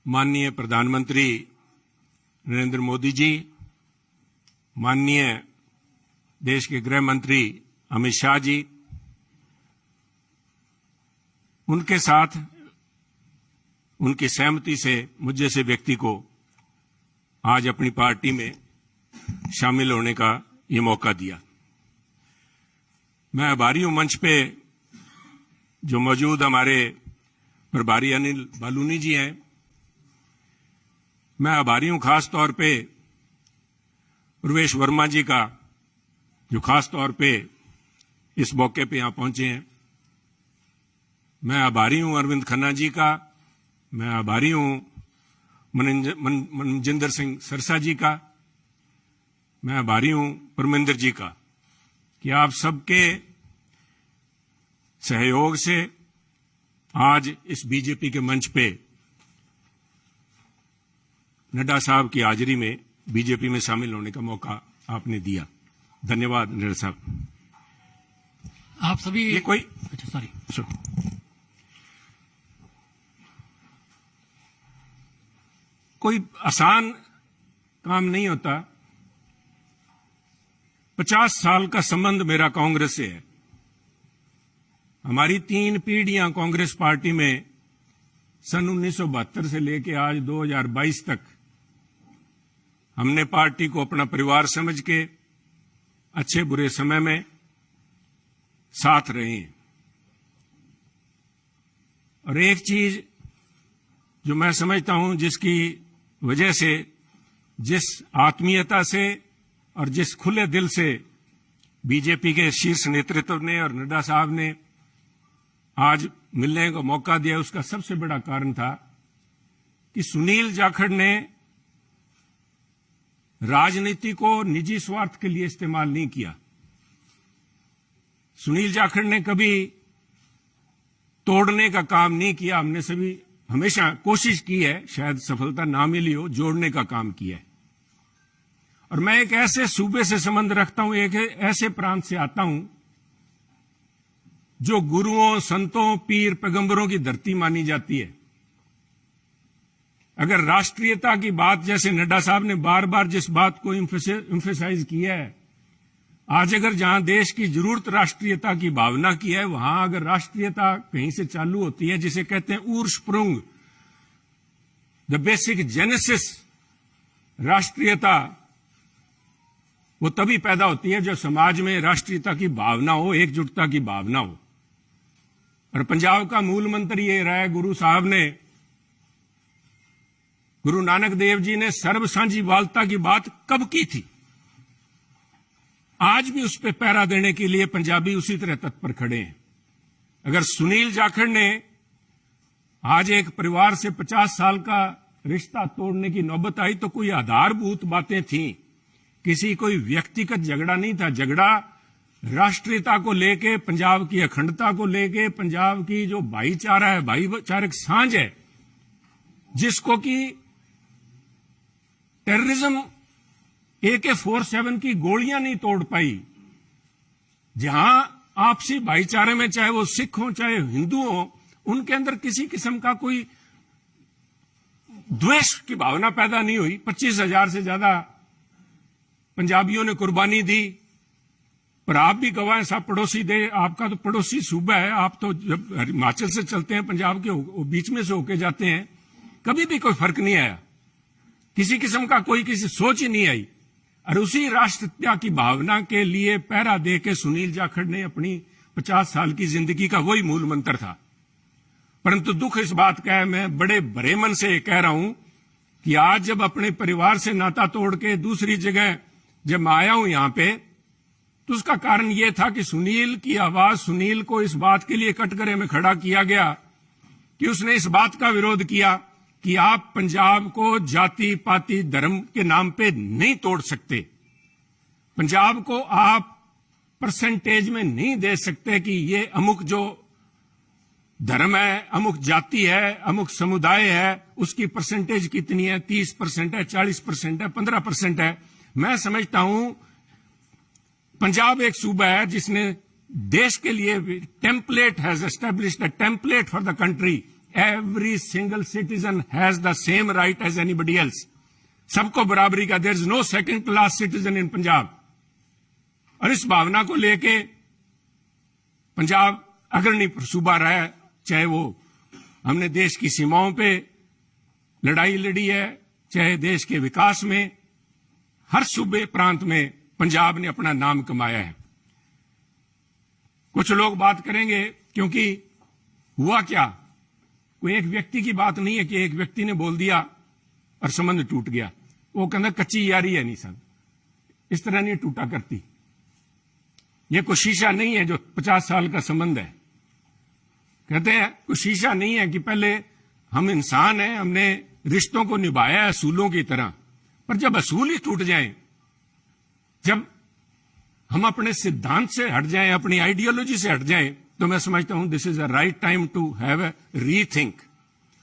माननीय प्रधानमंत्री नरेंद्र मोदी जी, माननीय देश के गृह मंत्री अमित शाह जी, उनके साथ उनकी सहमति से मुझ जैसे व्यक्ति को आज अपनी पार्टी में शामिल होने का ये मौका दिया। मैं आभारी हूं मंच पे जो मौजूद हमारे प्रभारी अनिल बालूनी जी हैं। मैं आभारी हूं खास तौर पे प्रवेश वर्मा जी का, जो खास तौर पे इस मौके पे यहां पहुंचे हैं। मैं आभारी हूं अरविंद खन्ना जी का। मैं आभारी हूं मनजिंदर सिंह सरसा जी का। मैं आभारी हूं परमिंदर जी का कि आप सबके सहयोग से आज इस बीजेपी के मंच पे नड्डा साहब की हाजिरी में बीजेपी में शामिल होने का मौका आपने दिया। धन्यवाद नड्डा साहब। आप सभी ये कोई अच्छा सॉरी कोई आसान काम नहीं होता। 50 साल का संबंध मेरा कांग्रेस से है। हमारी 3 पीढ़ियां कांग्रेस पार्टी में सन 1972 से लेकर आज 2022 तक हमने पार्टी को अपना परिवार समझ के अच्छे बुरे समय में साथ रहे हैं। और एक चीज जो मैं समझता हूं, जिसकी वजह से, जिस आत्मीयता से और जिस खुले दिल से बीजेपी के शीर्ष नेतृत्व ने और नड्डा साहब ने आज मिलने का मौका दिया, उसका सबसे बड़ा कारण था कि सुनील जाखड़ ने राजनीति को निजी स्वार्थ के लिए इस्तेमाल नहीं किया। सुनील जाखड़ ने कभी तोड़ने का काम नहीं किया। हमने सभी हमेशा कोशिश की है, शायद सफलता ना मिली हो, जोड़ने का काम किया है। और मैं एक ऐसे सूबे से संबंध रखता हूं, एक ऐसे प्रांत से आता हूं जो गुरुओं, संतों, पीर, पैगंबरों की धरती मानी जाती है। अगर राष्ट्रीयता की बात, जैसे नड्डा साहब ने बार बार जिस बात को एम्फेसाइज किया है, आज अगर जहां देश की जरूरत राष्ट्रीयता की भावना की है, वहां अगर राष्ट्रीयता कहीं से चालू होती है, जिसे कहते हैं उर्स्प्रुंग, द बेसिक जेनेसिस, राष्ट्रीयता, वो तभी पैदा होती है जब समाज में राष्ट्रीयता की भावना हो, एकजुटता की भावना हो। और पंजाब का मूल मंत्र ये रहा है, गुरु साहब ने, गुरु नानक देव जी ने सर्व साझीवालता की बात कब की थी? आज भी उस पर पहरा देने के लिए पंजाबी उसी तरह तत्पर खड़े हैं। अगर सुनील जाखड़ ने आज एक परिवार से 50 साल का रिश्ता तोड़ने की नौबत आई तो कोई आधारभूत बातें थीं। किसी कोई व्यक्तिगत झगड़ा नहीं था। झगड़ा राष्ट्रीयता को लेके, पंजाब की अखंडता को लेके, पंजाब की जो भाईचारा है, भाईचारक सांझ है, जिसको कि टेररिज्म AK-47 की गोलियां नहीं तोड़ पाई। जहां आपसी भाईचारे में, चाहे वो सिख हो चाहे हिंदू हो, उनके अंदर किसी किस्म का कोई द्वेष की भावना पैदा नहीं हुई। 25,000 से ज्यादा पंजाबियों ने कुर्बानी दी। पर आप भी गवाह हैं, साहब पड़ोसी दे, आपका तो पड़ोसी सूबा है। आप तो जब हिमाचल से चलते हैं, पंजाब के बीच में से होके जाते हैं, कभी भी कोई फर्क नहीं आया। किसी किस्म का कोई किसी सोच ही नहीं आई। और उसी राष्ट्रीयता की भावना के लिए पहरा दे के सुनील जाखड़ ने अपनी 50 साल की जिंदगी का वही मूल मंत्र था। परंतु दुख इस बात का है, मैं बड़े भरे मन से कह रहा हूं कि आज जब अपने परिवार से नाता तोड़ के दूसरी जगह जब मैं आया हूं यहां पे, तो उसका कारण यह था कि सुनील की आवाज, सुनील को इस बात के लिए कटघरे में खड़ा किया गया कि उसने इस बात का विरोध किया कि आप पंजाब को जाति पाति धर्म के नाम पे नहीं तोड़ सकते। पंजाब को आप परसेंटेज में नहीं दे सकते कि ये अमुक जो धर्म है, अमुक जाति है, अमुक समुदाय है, उसकी परसेंटेज कितनी है, 30% है, 40% है, 15% है। मैं समझता हूं पंजाब एक सूबा है जिसने देश के लिए template has established a template for the country every single citizen has the same right as anybody else. सबको बराबरी का, there is no second class citizen in Punjab. और इस भावना को लेके पंजाब अग्रणी सूबा रहा है, चाहे वो हमने देश की सीमाओं पे लड़ाई लड़ी है, चाहे देश के विकास में, हर सूबे प्रांत में पंजाब ने अपना नाम कमाया है। कुछ लोग बात करेंगे, क्योंकि हुआ क्या, कोई एक व्यक्ति की बात नहीं है कि एक व्यक्ति ने बोल दिया और संबंध टूट गया। वो कहना कच्ची यारी है, नहीं सब इस तरह नहीं टूटा करती। ये कोई शीशा नहीं है जो 50 साल का संबंध है। कहते हैं कोई शीशा नहीं है कि पहले हम इंसान हैं, हमने रिश्तों को निभाया है असूलों की तरह, पर जब असूल ही टूट जाएं, जब हम अपने सिद्धांत से हट जाएं, अपनी आइडियोलॉजी से हट जाएं, तो मैं समझता हूं this is a right time to have a rethink.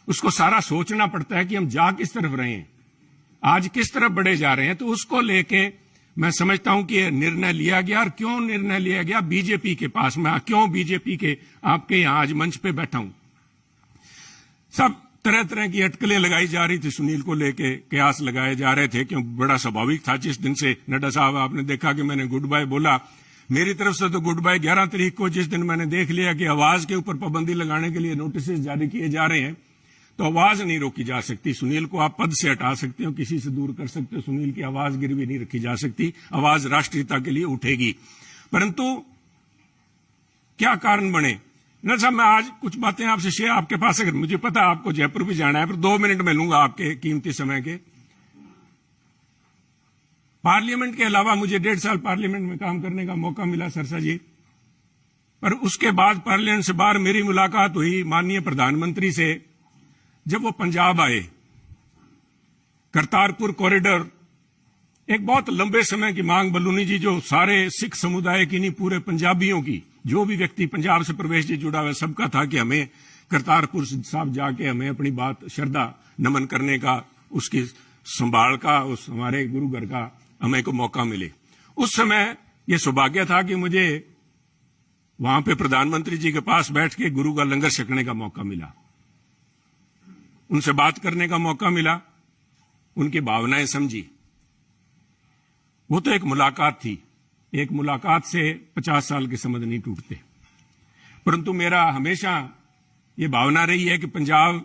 उसको सारा सोचना पड़ता है कि हम जा किस तरफ रहे हैं, आज किस तरफ बढ़े जा रहे हैं। तो उसको लेके मैं समझता हूं कि यह निर्णय लिया गया। और क्यों निर्णय लिया गया? बीजेपी के पास, मैं क्यों बीजेपी के आपके यहां आज मंच पे बैठा हूं। सब तरह तरह की अटकलें लगाई जा रही थी सुनील को लेके, कयास लगाए जा रहे थे, क्यों बड़ा स्वाभाविक था। जिस दिन से नड्डा साहब आपने देखा कि मैंने गुड बाय बोला, मेरी तरफ से तो गुड बाय 11 तारीख को, जिस दिन मैंने देख लिया कि आवाज के ऊपर पाबंदी लगाने के लिए नोटिस जारी किए जा रहे हैं, तो आवाज नहीं रोकी जा सकती। सुनील को आप पद से हटा सकते हो, किसी से दूर कर सकते हो, सुनील की आवाज गिरवी नहीं रखी जा सकती। आवाज राष्ट्रीयता के लिए उठेगी। परंतु क्या कारण बने न साहब, मैं आज कुछ बातें आपसे शेयर, आपके पास अगर मुझे पता आपको जयपुर भी जाना है, पर 2 मिनट में लूंगा आपके कीमती समय के। पार्लियामेंट के अलावा मुझे 1.5 साल पार्लियामेंट में काम करने का मौका मिला सरसा जी, पर उसके बाद पार्लियामेंट से बाहर मेरी मुलाकात हुई माननीय प्रधानमंत्री से, जब वो पंजाब आए। करतारपुर कॉरिडोर एक बहुत लंबे समय की मांग, बलूनी जी, जो सारे सिख समुदाय की नहीं, पूरे पंजाबियों की, जो भी व्यक्ति पंजाब से प्रवेश जी जुड़ा हुआ सबका था कि हमें करतारपुर साहब जाके हमें अपनी बात श्रद्धा नमन करने का, उसकी संभाल का, उस हमारे गुरु घर का हमें को मौका मिले। उस समय यह सौभाग्य था कि मुझे वहां पे प्रधानमंत्री जी के पास बैठ के गुरु का लंगर छकने का मौका मिला, उनसे बात करने का मौका मिला, उनकी भावनाएं समझी। वो तो एक मुलाकात थी, एक मुलाकात से 50 साल के संबंध नहीं टूटते। परंतु मेरा हमेशा ये भावना रही है कि पंजाब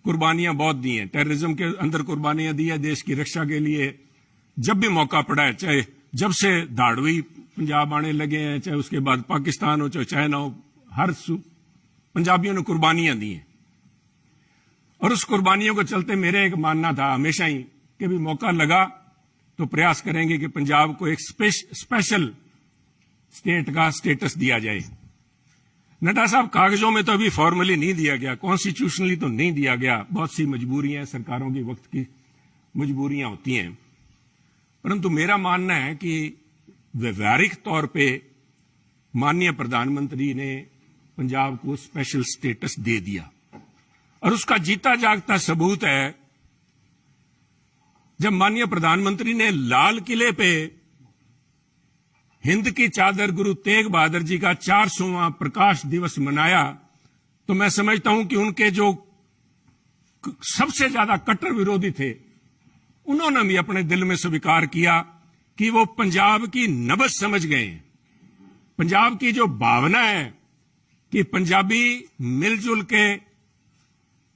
कुर्बानियां बहुत दी हैं, टेररिज्म के अंदर कुर्बानियां दी है देश की रक्षा के लिए। जब भी मौका पड़ा है, चाहे जब से धाड़वी पंजाब आने लगे हैं, चाहे उसके बाद पाकिस्तान हो, चाहे चाइना हो, हर पंजाबियों ने कुर्बानियां दी हैं। और उस कुर्बानियों को चलते मेरा एक मानना था हमेशा ही कि भी मौका लगा तो प्रयास करेंगे कि पंजाब को एक स्पेशल स्टेट का स्टेटस दिया जाए। नड्डा साहब, कागजों में तो अभी फॉर्मली नहीं दिया गया, कॉन्स्टिट्यूशनली तो नहीं दिया गया, बहुत सी मजबूरियां, सरकारों की वक्त की मजबूरियां होती हैं। परंतु मेरा मानना है कि व्यवहारिक तौर पे माननीय प्रधानमंत्री ने पंजाब को स्पेशल स्टेटस दे दिया। और उसका जीता जागता सबूत है जब माननीय प्रधानमंत्री ने लाल किले पे हिंद की चादर गुरु तेग बहादुर जी का 400वां प्रकाश दिवस मनाया, तो मैं समझता हूं कि उनके जो सबसे ज्यादा कट्टर विरोधी थे, उन्होंने भी अपने दिल में स्वीकार किया कि वो पंजाब की नब्ज समझ गए। पंजाब की जो भावना है कि पंजाबी मिलजुल के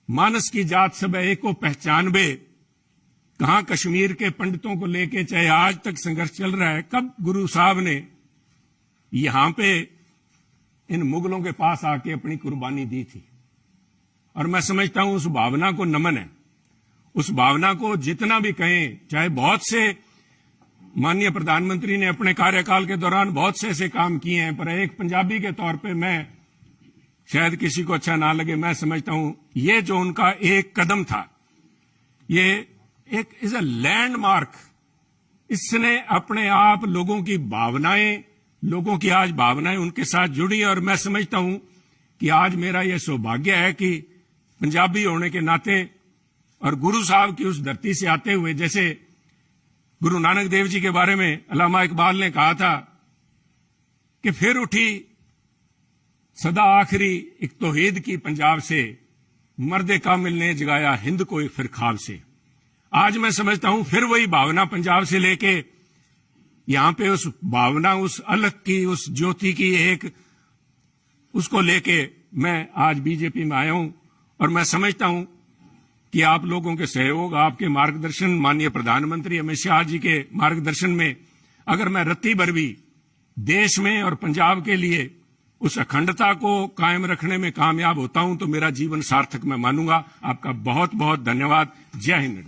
मानस की जात सब एक को पहचान बे, कहां कश्मीर के पंडितों को लेके चाहे आज तक संघर्ष चल रहा है, कब गुरु साहब ने यहां पे इन मुगलों के पास आके अपनी कुर्बानी दी थी। और मैं समझता हूं उस भावना को नमन है। उस भावना को जितना भी कहें, चाहे बहुत से माननीय प्रधानमंत्री ने अपने कार्यकाल के दौरान बहुत से ऐसे काम किए हैं, पर एक पंजाबी के तौर पे मैं, शायद किसी को अच्छा ना लगे, मैं समझता हूं ये जो उनका एक कदम था, ये एक इज अ लैंडमार्क। इसने अपने आप लोगों की भावनाएं, लोगों की आज भावनाएं उनके साथ जुड़ी। और मैं समझता हूं कि आज मेरा यह सौभाग्य है कि पंजाबी होने के नाते और गुरु साहब की उस धरती से आते हुए, जैसे गुरु नानक देव जी के बारे में अल्लामा इकबाल ने कहा था कि फिर उठी सदा आखिरी एक तौहीद की पंजाब से, मर्दे कामिल ने जगाया हिंद को फिर ख्वाब से। आज मैं समझता हूं फिर वही भावना पंजाब से लेके यहां पे उस भावना, उस अलग की, उस ज्योति की एक उसको लेके मैं आज बीजेपी में आया हूं। और मैं समझता हूं कि आप लोगों के सहयोग, आपके मार्गदर्शन, माननीय प्रधानमंत्री अमित शाह जी के मार्गदर्शन में अगर मैं रत्ती भर भी देश में और पंजाब के लिए उस अखंडता को कायम रखने में कामयाब होता हूं तो मेरा जीवन सार्थक मैं मानूंगा। आपका बहुत बहुत धन्यवाद। जय हिंद।